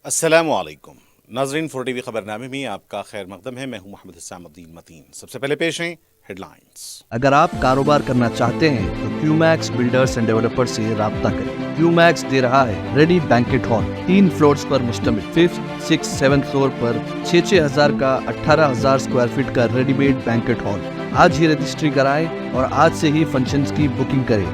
السلام علیکم ناظرین، 4 ٹی وی خبرنامے میں آپ کا خیر مقدم ہے۔ میں ہوں محمد حسام الدین متین۔ سب سے پہلے پیش ہیں ہیڈ لائنز۔ اگر آپ کاروبار کرنا چاہتے ہیں تو کیو میکس بلڈرز اینڈ ڈیولپر سے رابطہ کریں۔ کیو میکس دے رہا ہے ریڈی بینکٹ ہال، 3 فلورز پر مشتمل، 5th 6th 7th فلور پر 6,000 کا 18,000 اسکوائر فٹ کا ریڈی میڈ بینکٹ ہال۔ آج ہی رجسٹری کرائیں اور آج سے ہی فنکشنز کی بکنگ کریں،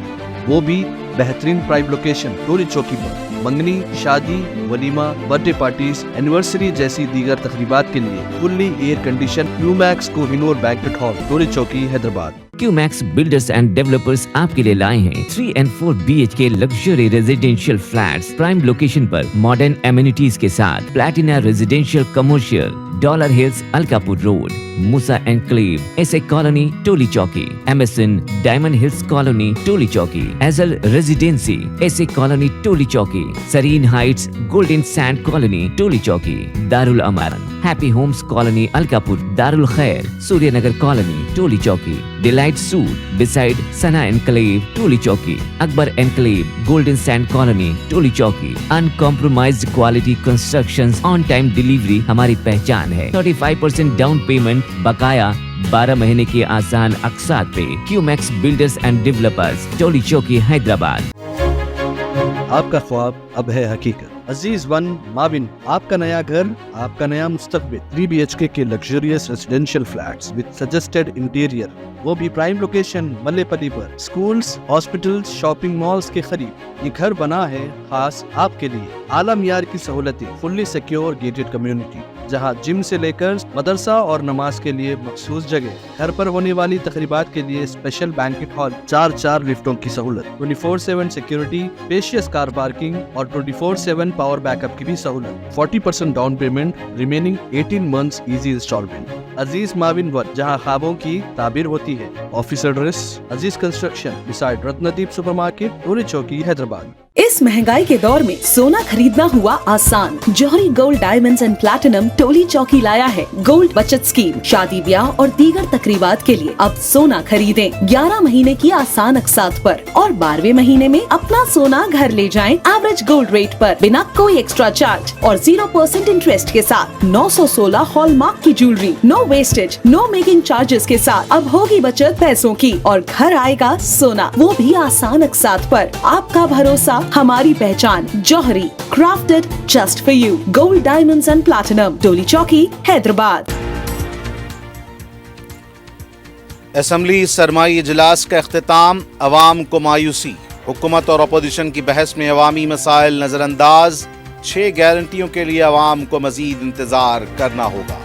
وہ بھی بہترین پرائم لوکیشن ٹولی چوکی پر۔ منگنی، شادی، ولیمہ، برتھ ڈے پارٹیز، اینیورسری جیسی دیگر تقریبات کے لیے fully air condition Q Max Koh Noor banquet hall, Toli Chowki, Hyderabad. Q Max builders and developers آپ کے لیے لائے ہیں 3 and 4 BHK luxury residential flats prime location پر ماڈرن ایمینٹیز کے ساتھ۔ Platina residential commercial, Dollar Hills Alkapur road, Musa enclave, S A colony Toli Chowki, MSN Diamond Hills colony Toli Chowki, ایزل residency S A colony Toli Chowki, Serene Heights Golden Sand colony Toli Chowki, Darulaman Happy Homes colony Alkapur, Darulkhair Surya Nagar colony Toli Chowki, Delight suite beside Sana enclave Toli Chowki, Akbar enclave Golden Sand colony Toli Chowki. Uncompromised quality constructions, on time delivery ہماری پہچان ہے۔ 35% down payment, بقایا 12 مہینے کے آسان اقساط پہ۔ کیو Max builders and developers, ٹولی چوکی، حیدرآباد۔ آپ کا خواب اب ہے حقیقت۔ عزیز ون مابن، آپ کا نیا گھر، آپ کا نیا مستقبل۔ 3 BHK کے luxurious residential flats with suggested interior, وہ بھی پرائم لوکیشن ملے پلی پر۔ سکولز، ہاسپٹلز، شاپنگ مالز کے قریب یہ گھر بنا ہے خاص آپ کے لیے۔ اعلیٰ معیار کی سہولتیں، فلی سیکیور گیٹڈ کمیونٹی جہاں جم سے لے کر مدرسہ اور نماز کے لیے مخصوص جگہ، گھر پر ہونے والی تقریبات کے لیے اسپیشل بینکٹ ہال، 4 لفٹوں کی سہولت، 24/7 سیکیورٹی، اسپیشیس کار پارکنگ اور 24/7 پاور بیک اپ کی بھی سہولت۔ 40% down payment, remaining 18 months easy instalment. Aziz Muawin one, جہاں خوابوں کی تعبیر ہوتی ہے۔ Office address Aziz construction beside Ratandeep super market, Toli Chowki, Hyderabad. اس مہنگائی کے دور میں سونا خریدنا ہوا آسان۔ جوہری gold diamonds and platinum Toli Chowki لایا ہے گولڈ بچت اسکیم۔ شادی بیاہ اور دیگر تقریبات کے لیے اب سونا خریدیں 11 مہینے کی آسان اقساط پر اور 12ویں مہینے میں اپنا سونا گھر لے جائیں ایوریج گولڈ ریٹ پر، بنا کوئی ایکسٹرا چارج اور 0% انٹرسٹ کے ساتھ۔ 916 ہال مارک کی جیولری، نو ویسٹیج، نو میکنگ چارجز کے ساتھ۔ اب ہوگی بچت پیسوں کی اور گھر آئے گا سونا، وہ بھی آسان اقساط پر۔ آپ کا بھروسہ، ہماری پہچان، جوہری، crafted just for you, gold diamonds and platinum, ٹولی چوکی، حیدرآباد۔ اسمبلی سرمائی اجلاس کا اختتام، عوام کو مایوسی۔ حکومت اور اپوزیشن کی بحث میں عوامی مسائل نظر انداز۔ 6 گارنٹیوں کے لیے عوام کو مزید انتظار کرنا ہوگا۔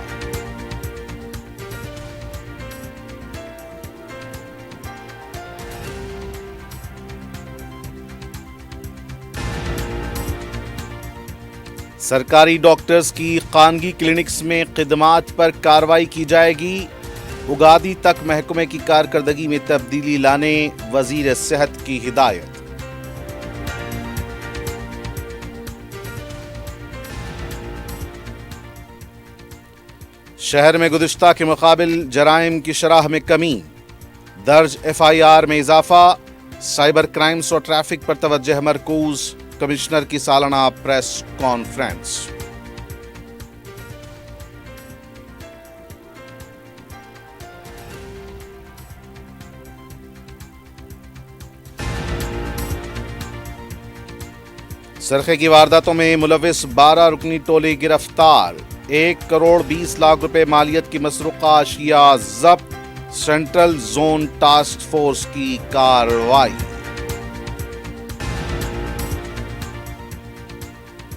سرکاری ڈاکٹرز کی خانگی کلینکس میں خدمات پر کارروائی کی جائے گی۔ اگادی تک محکمے کی کارکردگی میں تبدیلی لانے وزیر صحت کی ہدایت۔ شہر میں گزشتہ کے مقابل جرائم کی شرح میں کمی، درج FIR میں اضافہ۔ سائبر کرائمز اور ٹریفک پر توجہ مرکوز، کمشنر کی سالانہ پریس کانفرنس۔ سرقے کی وارداتوں میں ملوث 12 رکنی ٹولے گرفتار، 1 کروڑ 20 لاکھ روپے مالیت کی مسروقہ اشیاء ضبط، سینٹرل زون ٹاسک فورس کی کارروائی۔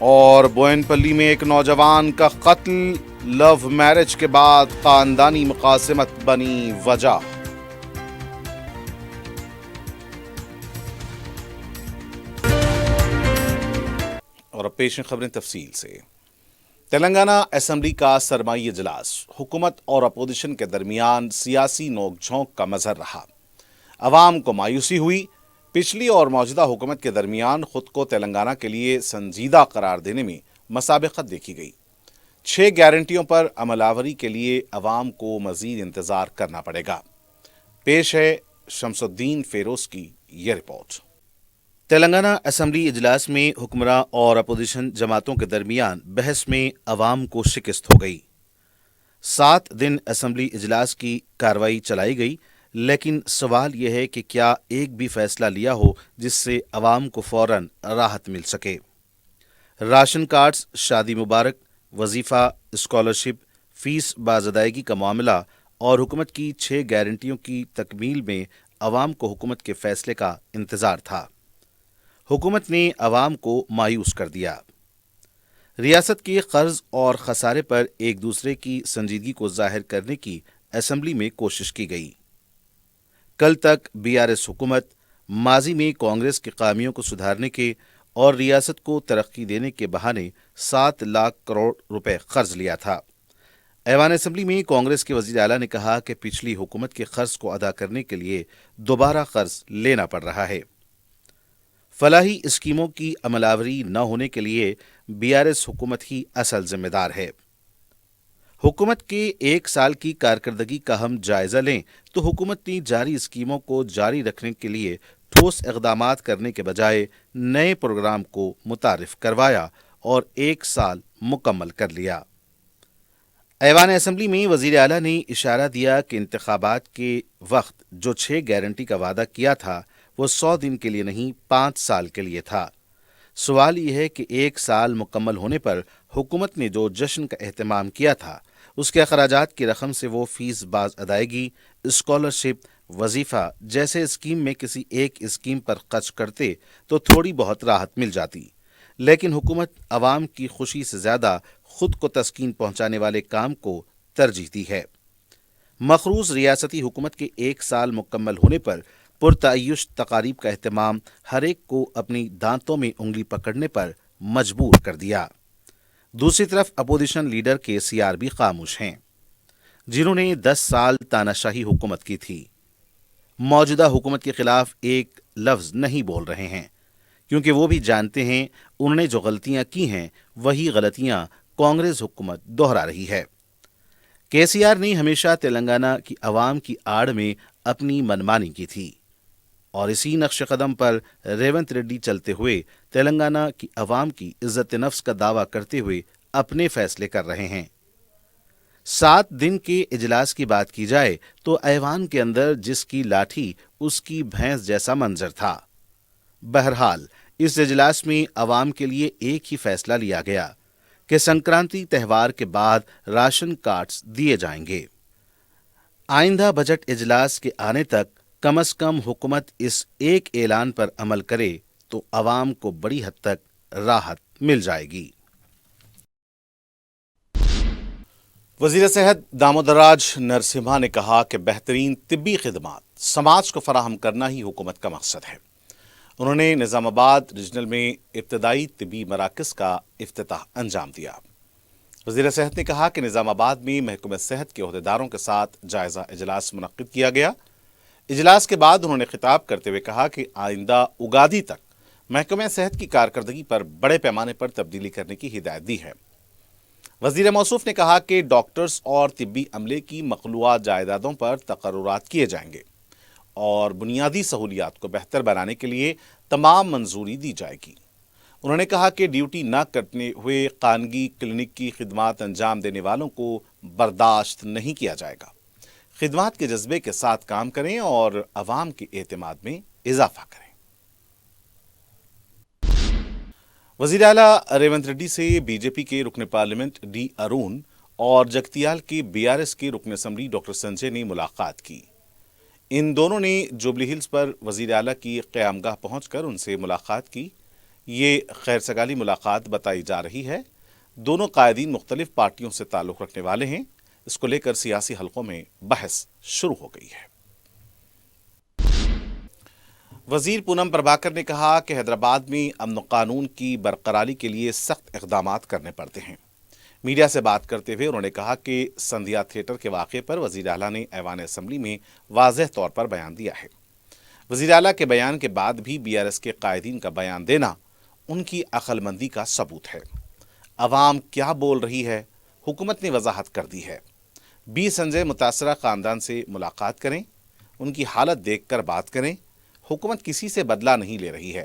اور بوئن پلی میں ایک نوجوان کا قتل، لو میرج کے بعد خاندانی مقاسمت بنی وجہ۔ اور اب پیش ہیں خبریں تفصیل سے۔ تلنگانہ اسمبلی کا سرمائی اجلاس حکومت اور اپوزیشن کے درمیان سیاسی نوک جھونک کا مظہر رہا۔ عوام کو مایوسی ہوئی۔ پچھلی اور موجودہ حکومت کے درمیان خود کو تلنگانہ کے لیے سنجیدہ قرار دینے میں مسابقت دیکھی گئی۔ 6 گارنٹیوں پر عمل آوری کے لیے عوام کو مزید انتظار کرنا پڑے گا۔ پیش ہے شمس الدین فیروز کی یہ رپورٹ۔ تلنگانہ اسمبلی اجلاس میں حکمراں اور اپوزیشن جماعتوں کے درمیان بحث میں عوام کو شکست ہو گئی۔ 7 دن اسمبلی اجلاس کی کارروائی چلائی گئی، لیکن سوال یہ ہے کہ کیا ایک بھی فیصلہ لیا ہو جس سے عوام کو فوراً راحت مل سکے؟ راشن کارڈز، شادی مبارک، وظیفہ، اسکالرشپ، فیس باز ادائیگی کا معاملہ اور حکومت کی 6 گارنٹیوں کی تکمیل میں عوام کو حکومت کے فیصلے کا انتظار تھا۔ حکومت نے عوام کو مایوس کر دیا۔ ریاست کے قرض اور خسارے پر ایک دوسرے کی سنجیدگی کو ظاہر کرنے کی اسمبلی میں کوشش کی گئی۔ کل تک BRS حکومت ماضی میں کانگریس کی خامیوں کو سدھارنے کے اور ریاست کو ترقی دینے کے بہانے 7 لاکھ کروڑ روپے قرض لیا تھا۔ ایوان اسمبلی میں کانگریس کے وزیر اعلیٰ نے کہا کہ پچھلی حکومت کے قرض کو ادا کرنے کے لیے دوبارہ قرض لینا پڑ رہا ہے۔ فلاحی اسکیموں کی عمل آوری نہ ہونے کے لیے BRS حکومت ہی اصل ذمہ دار ہے۔ حکومت کے 1 سال کی کارکردگی کا ہم جائزہ لیں تو حکومت نے جاری اسکیموں کو جاری رکھنے کے لیے ٹھوس اقدامات کرنے کے بجائے نئے پروگرام کو متعارف کروایا اور 1 سال مکمل کر لیا۔ ایوان اسمبلی میں وزیر اعلیٰ نے اشارہ دیا کہ انتخابات کے وقت جو 6 گارنٹی کا وعدہ کیا تھا وہ 100 دن کے لیے نہیں 5 سال کے لیے تھا۔ سوال یہ ہے کہ 1 سال مکمل ہونے پر حکومت نے جو جشن کا اہتمام کیا تھا اس کے اخراجات کی رقم سے وہ فیس باز ادائیگی، اسکالرشپ، وظیفہ جیسے اسکیم میں کسی ایک اسکیم پر خرچ کرتے تو تھوڑی بہت راحت مل جاتی، لیکن حکومت عوام کی خوشی سے زیادہ خود کو تسکین پہنچانے والے کام کو ترجیح دی ہے۔ مقروض ریاستی حکومت کے 1 سال مکمل ہونے پر پرتعیش تقاریب کا اہتمام ہر ایک کو اپنی دانتوں میں انگلی پکڑنے پر مجبور کر دیا۔ دوسری طرف اپوزیشن لیڈر KCR بھی خاموش ہیں، جنہوں نے 10 سال تاناشاہی حکومت کی تھی۔ موجودہ حکومت کے خلاف ایک لفظ نہیں بول رہے ہیں، کیونکہ وہ بھی جانتے ہیں انہوں نے جو غلطیاں کی ہیں وہی غلطیاں کانگریس حکومت دہرا رہی ہے۔ KCR نے ہمیشہ تلنگانہ کی عوام کی آڑ میں اپنی منمانی کی تھی اور اسی نقش قدم پر ریونت ریڈی چلتے ہوئے تلنگانہ کی عوام کی عزت نفس کا دعویٰ کرتے ہوئے اپنے فیصلے کر رہے ہیں۔ 7 دن کے اجلاس کی بات کی جائے تو ایوان کے اندر جس کی لاٹھی اس کی بھینس جیسا منظر تھا۔ بہرحال اس اجلاس میں عوام کے لیے ایک ہی فیصلہ لیا گیا کہ سنکرانتی تہوار کے بعد راشن کارڈز دیے جائیں گے۔ آئندہ بجٹ اجلاس کے آنے تک کم از کم حکومت اس ایک اعلان پر عمل کرے تو عوام کو بڑی حد تک راحت مل جائے گی۔ وزیر صحت دامودراج نرسمہا نے کہا کہ بہترین طبی خدمات سماج کو فراہم کرنا ہی حکومت کا مقصد ہے۔ انہوں نے نظام آباد ریجنل میں ابتدائی طبی مراکز کا افتتاح انجام دیا۔ وزیر صحت نے کہا کہ نظام آباد میں محکمہ صحت کے عہدیداروں کے ساتھ جائزہ اجلاس منعقد کیا گیا۔ اجلاس کے بعد انہوں نے خطاب کرتے ہوئے کہا کہ آئندہ اگادی تک محکمہ صحت کی کارکردگی پر بڑے پیمانے پر تبدیلی کرنے کی ہدایت دی ہے۔ وزیر موصوف نے کہا کہ ڈاکٹرز اور طبی عملے کی مخلوعہ جائیدادوں پر تقررات کیے جائیں گے اور بنیادی سہولیات کو بہتر بنانے کے لیے تمام منظوری دی جائے گی۔ انہوں نے کہا کہ ڈیوٹی نہ کرتے ہوئے خانگی کلینک کی خدمات انجام دینے والوں کو برداشت نہیں کیا جائے گا۔ خدمات کے جذبے کے ساتھ کام کریں اور عوام کے اعتماد میں اضافہ کریں۔ وزیر اعلیٰ ریونت ریڈی سے BJP کے رکن پارلیمنٹ D ارون اور جگتیال کے BRS کے رکن اسمبلی ڈاکٹر سنجے نے ملاقات کی۔ ان دونوں نے جوبلی ہلز پر وزیر اعلیٰ کی قیام گاہ پہنچ کر ان سے ملاقات کی۔ یہ خیر سگالی ملاقات بتائی جا رہی ہے۔ دونوں قائدین مختلف پارٹیوں سے تعلق رکھنے والے ہیں۔ اس کو لے کر سیاسی حلقوں میں بحث شروع ہو گئی ہے۔ وزیر پونم پربھاکر نے کہا کہ حیدرآباد میں امن و قانون کی برقراری کے لیے سخت اقدامات کرنے پڑتے ہیں۔ میڈیا سے بات کرتے ہوئے انہوں نے کہا کہ سندھیا تھیٹر کے واقعے پر وزیر اعلیٰ نے ایوان اسمبلی میں واضح طور پر بیان دیا ہے۔ وزیر اعلیٰ کے بیان کے بعد بھی BRS کے قائدین کا بیان دینا ان کی عقل مندی کا ثبوت ہے۔ عوام کیا بول رہی ہے حکومت نے وضاحت کر دی ہے۔ سنجے متاثرہ خاندان سے ملاقات کریں، ان کی حالت دیکھ کر بات کریں۔ حکومت کسی سے بدلہ نہیں لے رہی ہے،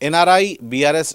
NRI BRS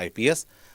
IPS,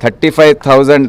35,000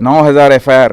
9,000 FIR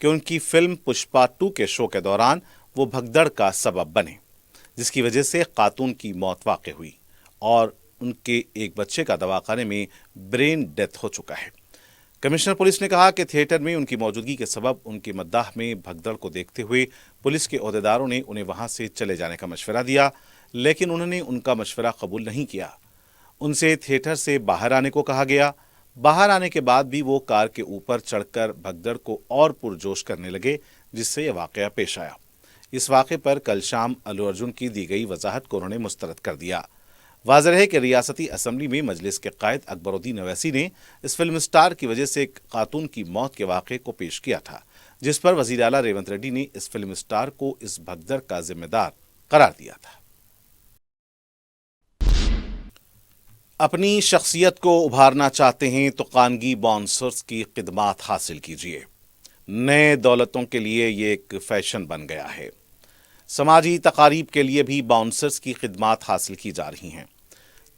کہ ان کی فلم پشپا 2 کے شو کے دوران وہ بھگدڑ کا سبب بنے، جس کی وجہ سے خاتون کی موت واقع ہوئی اور ان کے ایک بچے کا دواخانے میں برین ڈیتھ ہو چکا ہے۔ کمشنر پولیس نے کہا کہ تھیٹر میں ان کی موجودگی کے سبب ان کے مداح میں بھگدڑ کو دیکھتے ہوئے پولیس کے عہدیداروں نے انہیں وہاں سے چلے جانے کا مشورہ دیا، لیکن انہوں نے ان کا مشورہ قبول نہیں کیا۔ ان سے تھیٹر سے باہر آنے کو کہا گیا۔ باہر آنے کے بعد بھی وہ کار کے اوپر چڑھ کر بھگدڑ کو اور پرجوش کرنے لگے، جس سے یہ واقعہ پیش آیا۔ اس واقعے پر کل شام الو ارجن کی دی گئی وضاحت کو انہوں نے مسترد کر دیا۔ واضح ہے کہ ریاستی اسمبلی میں مجلس کے قائد اکبر الدین اویسی نے اس فلم اسٹار کی وجہ سے ایک خاتون کی موت کے واقعے کو پیش کیا تھا، جس پر وزیر اعلیٰ ریونت ریڈی نے اس فلم اسٹار کو اس بھگدڑ کا ذمہ دار قرار دیا تھا۔ اپنی شخصیت کو ابھارنا چاہتے ہیں تو خانگی باؤنسرز کی خدمات حاصل کیجیے۔ نئے دولتوں کے لیے یہ ایک فیشن بن گیا ہے۔ سماجی تقاریب کے لیے بھی باؤنسرز کی خدمات حاصل کی جا رہی ہیں۔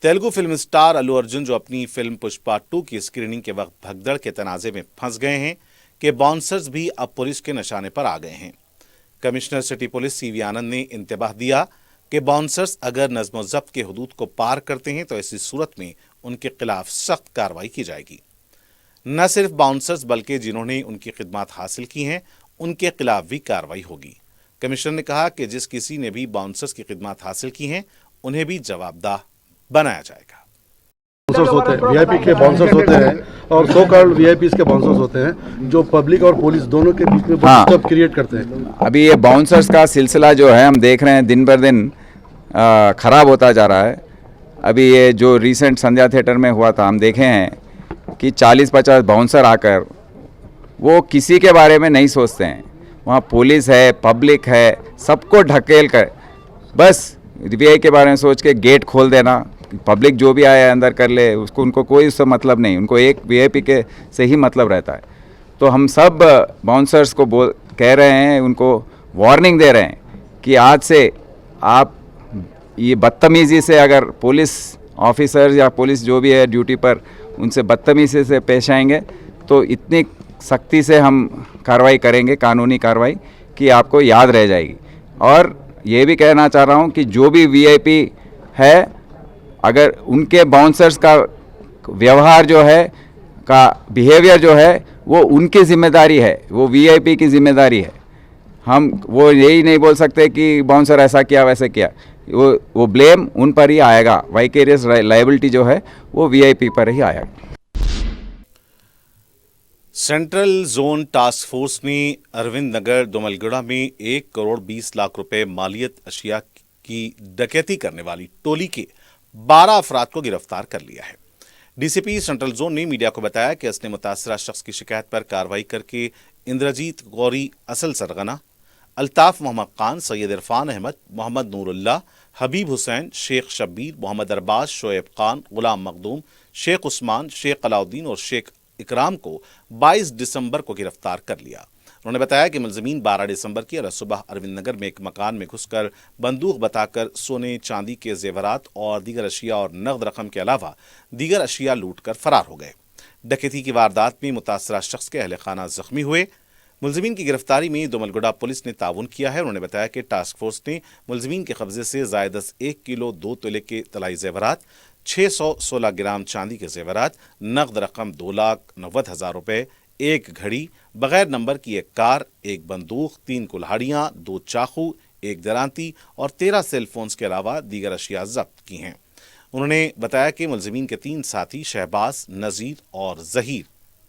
تیلگو فلم اسٹار الو ارجن جو اپنی فلم پشپا 2 کی اسکریننگ کے وقت بھگدڑ کے تنازع میں پھنس گئے ہیں کہ باؤنسرز بھی اب پولیس کے نشانے پر آ گئے ہیں۔ کمشنر سٹی پولیس سی وی آنند نے انتباہ دیا کہ باؤنسرز اگر نظم و ضبط کے حدود کو پار کرتے ہیں تو ایسی صورت میں ان کے خلاف سخت کارروائی کی جائے گی۔ نہ صرف باؤنسرز بلکہ جنہوں نے ان کی خدمات حاصل کی ہیں ان کے خلاف بھی کارروائی ہوگی۔ کمشنر نے کہا کہ جس کسی نے بھی باؤنسرز کی خدمات حاصل کی ہیں انہیں بھی جواب دہ بنایا جائے گا۔ باؤنسرز ہوتے ہیں، وی آئی پی کے باؤنسرز ہوتے ہیں اور so called we I Ps کے باؤنسرز ہوتے ہیں جو پبلک اور پولیس دونوں کے بیچ میں ڈسٹرب کریٹ کرتے ہیں۔ ابھی یہ باؤنسرز کا سلسلہ جو ہے ہم دیکھ رہے ہیں دن بر دن خراب ہوتا جا رہا ہے۔ ابھی یہ جو ریسنٹ سندھیا تھیٹر میں ہوا تھا ہم دیکھے ہیں کہ 40-50 باؤنسر آ کر وہ کسی کے بارے میں نہیں سوچتے ہیں۔ وہاں پولیس ہے، پبلک ہے، سب کو ڈھکیل کر بس وی آئی کے بارے میں سوچ کے گیٹ کھول دینا، پبلک جو بھی آئے اندر کر لے، اس کو ان کو کوئی اس سے مطلب نہیں، ان کو ایک وی آئی پی کے سے ہی مطلب رہتا ہے۔ تو ہم سب باؤنسرز کو کہہ رہے ہیں، ان کو وارننگ دے رہے ہیں کہ آج سے آپ یہ بدتمیزی سے اگر پولیس آفیسرز یا پولیس جو بھی ہے ڈیوٹی پر ان سے بدتمیزی سے پیش آئیں گے تو اتنی سختی سے ہم کارروائی کریں گے، قانونی کارروائی، کہ آپ کو یاد رہ جائے گی۔ اور یہ بھی کہنا چاہ رہا ہوں کہ جو بھی وی آئی پی ہے اگر ان کے باؤنسرز کا ویوہار جو ہے کا بیہیویئر جو ہے وہ ان کی ذمہ داری ہے، وہ وی آئی پی کی ذمہ داری ہے۔ ہم وہ یہی نہیں بول سکتے کہ باؤنسر ایسا کیا ویسے کیا، وہ بلیم ان پر ہی آئے گا، وائکیریس لائبلٹی جو ہے وہ وی آئی پی پر ہی آئے گا۔ سینٹرل زون ٹاسک فورس نے اروند نگر دوملگڑھا میں 1 کروڑ 20 لاکھ روپے مالیت اشیاء کی ڈکیتی کرنے والی ٹولی کے 12 افراد کو گرفتار کر لیا ہے۔ D C P central zone نے میڈیا کو بتایا کہ اس نے متاثرہ شخص کی شکایت پر کارروائی کر کے اندرجیت غوری اصل سرغنہ، الطاف محمد خان، سید عرفان احمد، محمد نور اللہ، حبیب حسین، شیخ شبیر، محمد ارباز، شعیب خان، غلام مخدوم، شیخ عثمان، شیخ علاؤدین اور شیخ اکرام کو 22 دسمبر کو گرفتار کر لیا۔ انہوں نے بتایا کہ ملزمین 12 دسمبر کی صبح اروند نگر میں ایک مکان میں گھس کر بندوق بتا کر سونے چاندی کے زیورات اور دیگر اشیاء اور نقد رقم کے علاوہ دیگر اشیاء لوٹ کر فرار ہو گئے۔ ڈکیتی کی واردات میں متاثرہ شخص کے اہل خانہ زخمی ہوئے۔ ملزمین کی گرفتاری میں دوملگڑھا پولیس نے تعاون کیا ہے۔ انہوں نے بتایا کہ ٹاسک فورس نے ملزمین کے قبضے سے زائد از 1 کلو 2 تولے کے طلائی زیورات، 616 گرام چاندی کے زیورات، نقد رقم 2,90,000 روپے، 1 گھڑی، بغیر نمبر کی 1 کار، 1 بندوق، 3 کلہاڑیاں، 2 چاقو، 1 درانتی اور 13 سیل فونز کے علاوہ دیگر اشیاء ضبط کی ہیں۔ انہوں نے بتایا کہ ملزمین کے 3 ساتھی شہباز، نذیر اور ظہیر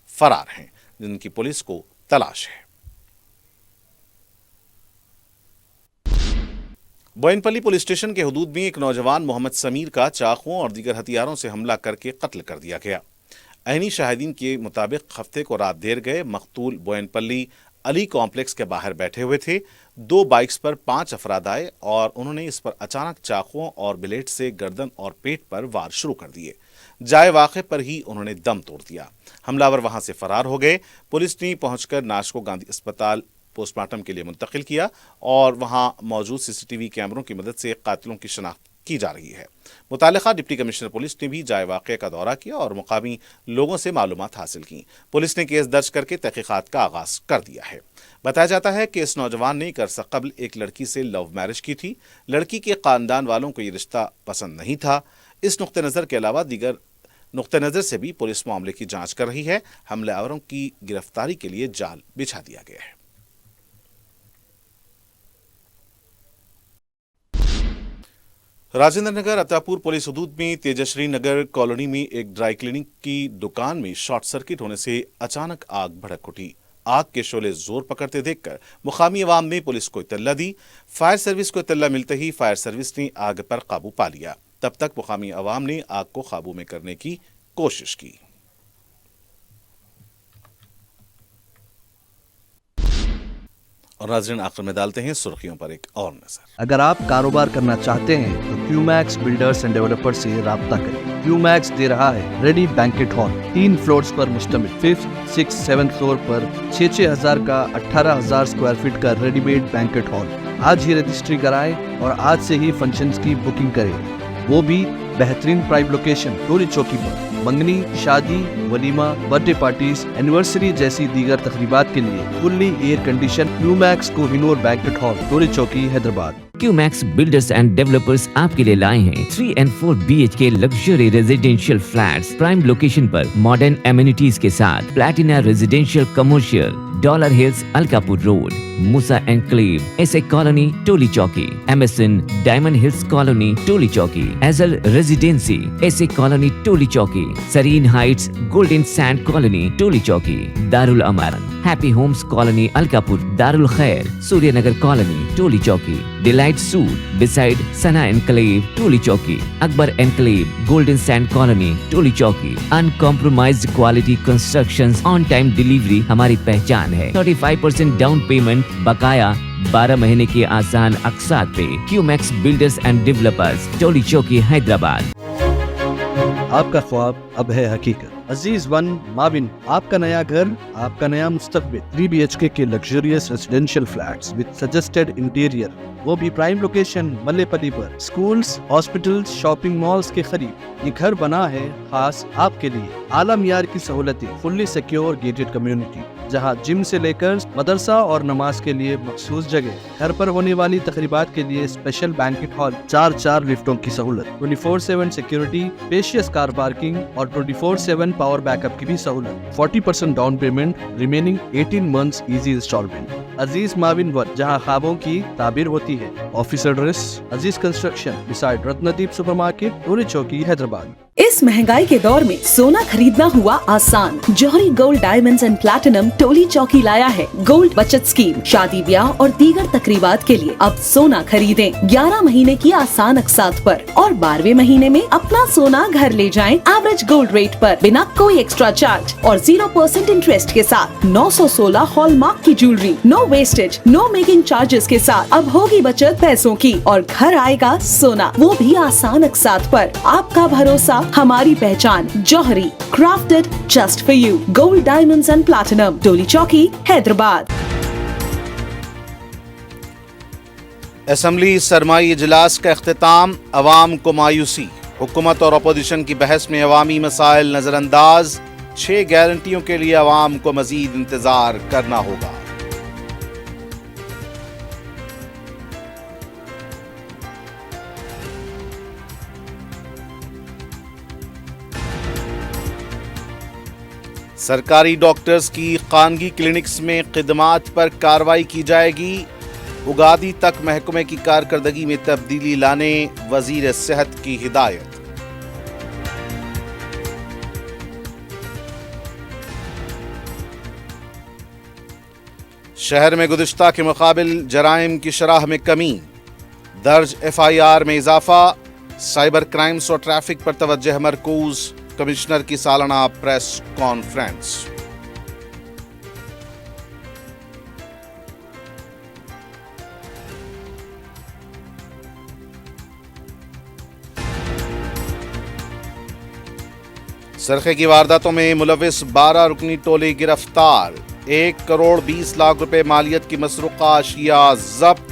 فرار ہیں، جن کی پولیس کو تلاش ہے۔ بوئن پلی پولیس اسٹیشن کے حدود میں ایک نوجوان محمد سمیر کا چاقوؤں اور دیگر ہتھیاروں سے حملہ کر کے قتل کر دیا گیا۔ عینی شاہدین کے مطابق ہفتے کو رات دیر گئے مقتول بوئن پلی علی کمپلیکس کے باہر بیٹھے ہوئے تھے۔ 2 بائکس پر 5 افراد آئے اور انہوں نے اس پر اچانک چاقوؤں اور بلیڈ سے گردن اور پیٹ پر وار شروع کر دیے۔ جائے واقع پر ہی انہوں نے دم توڑ دیا۔ حملہ ور وہاں سے فرار ہو گئے۔ پولیس نے پہنچ کر ناشکو گاندھی اسپتال پوسٹ مارٹم کے لیے منتقل کیا اور وہاں موجود CCTV کیمروں کی مدد سے قاتلوں کی شناخت کی جا رہی ہے۔ متعلقہ ڈپٹی کمشنر پولیس نے بھی جائے واقعہ کا دورہ کیا اور مقامی لوگوں سے معلومات حاصل کی۔ پولیس نے کیس درج کر کے تحقیقات کا آغاز کر دیا ہے۔ بتایا جاتا ہے کہ اس نوجوان نے ایک عرصہ قبل ایک لڑکی سے لو میرج کی تھی۔ لڑکی کے خاندان والوں کو یہ رشتہ پسند نہیں تھا۔ اس نقطہ نظر کے علاوہ دیگر نقطہ نظر سے بھی پولیس معاملے کی جانچ کر رہی ہے۔ حملہ آوروں کی گرفتاری کے لیے جال بچھا دیا گیا ہے۔ راجندر نگر عطاپور پولیس حدود میں تیجشری نگر کالونی میں ایک ڈرائی کلیننگ کی دکان میں شارٹ سرکٹ ہونے سے اچانک آگ بھڑک اٹھی۔ آگ کے شعلے زور پکڑتے دیکھ کر مقامی عوام نے پولیس کو اطلاع دی۔ فائر سروس کو اطلاع ملتے ہی فائر سروس نے آگ پر قابو پا لیا۔ تب تک مقامی عوام نے آگ کو قابو میں کرنے کی کوشش کی۔ اور ناظرین آخر میں ڈالتے ہیں سرخیوں پر ایک اور نظر۔ اگر آپ کاروبار کرنا چاہتے ہیں تو کیو میکس بلڈرز اینڈ ڈیولپر سے رابطہ کریں۔ کیو میکس دے رہا ہے ریڈی بینکٹ ہال، 3 فلورز پر مشتمل، 5th 6th 7th فلور پر 6,000 کا 18,000 اسکوائر فٹ کا ریڈی میڈ بینکٹ ہال۔ آج ہی رجسٹری کرائیں اور آج سے ہی فنکشنز کی بکنگ کریں، وہ بھی بہترین پرائم لوکیشن ٹولی چوکی پر۔ منگنی، شادی، ولیمہ، برتھ ڈے پارٹیز، اینیورسری جیسی دیگر تقریبات کے لیے fully air condition Q Max Kohinoor banquet hall, Toli Chowki, Hyderabad. Q Max builders and developers آپ کے لیے لائے ہیں 3 and 4 BHK luxury residential flats prime location پر ماڈرن ایمینٹیز کے ساتھ۔ Platina residential commercial, Dollar Hills Alkapur road, Musa enclave, S A colony Toli Chowki, MSN Diamond Hills colony Toli Chowki, ایزل residency S A colony Toli Chowki, Serene Heights Golden Sand colony Toli Chowki, Darulamar, Happy Homes colony Alkapur, Darulkhair, Surya Nagar colony Toli Chowki, Delight suite beside Sana enclave Toli Chowki, Akbar enclave Golden Sand colony Toli Chowki. Uncompromised quality constructions, on time delivery ہماری پہچان ہے۔ 35% down payment, بقایا 12 مہینے کی آسان اقساط پہ۔ کیو Max builders and developers, ٹولی چوکی، حیدرآباد۔ آپ کا خواب اب ہے حقیقت۔ عزیز ون مابن، آپ کا نیا گھر، آپ کا نیا مستقبل، 3 BHK کے luxurious residential flats with suggested interior, وہ بھی پرائم لوکیشن ملے پلی پر، سکولز، ہاسپٹلز، شاپنگ مالز کے قریب۔ یہ گھر بنا ہے خاص آپ کے لیے، اعلیٰ معیار کی سہولتیں، فلی سیکیور گیٹڈ کمیونٹی، جہاں جم سے لے کر مدرسہ اور نماز کے لیے مخصوص جگہ، گھر پر ہونے والی تقریبات کے لیے اسپیشل بینکٹ ہال، 4 لفٹوں کی سہولت، 24/7 سیکیورٹی، اسپیشیس کار پارکنگ اور 24/7 پاور بیک اپ کی بھی سہولت۔ 40% down payment, remaining 18 months easy instalment. Aziz Muawin one, جہاں خوابوں کی تعبیر ہوتی ہے۔ Office address Aziz construction beside Ratandeep super market, Toli Chowki, Hyderabad. اس مہنگائی کے دور میں سونا خریدنا ہوا آسان۔ جوہری gold diamonds and platinum Toli Chowki لایا ہے گولڈ بچت اسکیم۔ شادی بیاہ اور دیگر تقریبات کے لیے اب سونا خریدیں 11 مہینے کی آسان اقساط پر اور 12ویں مہینے میں اپنا سونا گھر لے جائیں ایوریج گولڈ ریٹ پر، بنا کوئی ایکسٹرا چارج اور 0% انٹرسٹ کے ساتھ۔ 916 ہال مارک کی جیولری، نو ویسٹیج، نو میکنگ چارجز کے ساتھ۔ اب ہوگی بچت پیسوں کی اور گھر آئے گا سونا، وہ بھی آسان اقساط پر۔ آپ کا بھروسہ، ہماری پہچان، جوہری، crafted just for you, gold diamonds and platinum, ٹولی چوکی، حیدرآباد۔ اسمبلی سرمائی اجلاس کا اختتام، عوام کو مایوسی، حکومت اور اپوزیشن کی بحث میں عوامی مسائل نظر انداز، 6 گارنٹیوں کے لیے عوام کو مزید انتظار کرنا ہوگا۔ سرکاری ڈاکٹرز کی خانگی کلینکس میں خدمات پر کارروائی کی جائے گی۔ اگادی تک محکمے کی کارکردگی میں تبدیلی لانے وزیر صحت کی ہدایت۔ شہر میں گزشتہ کے مقابل جرائم کی شرح میں کمی، درج FIR میں اضافہ، سائبر کرائمز اور ٹریفک پر توجہ مرکوز، کمشنر کی سالانہ پریس کانفرنس۔ سرقے کی وارداتوں میں ملوث 12 رکنی ٹولے گرفتار، 1 کروڑ 20 لاکھ روپے مالیت کی مسروقہ اشیاء ضبط،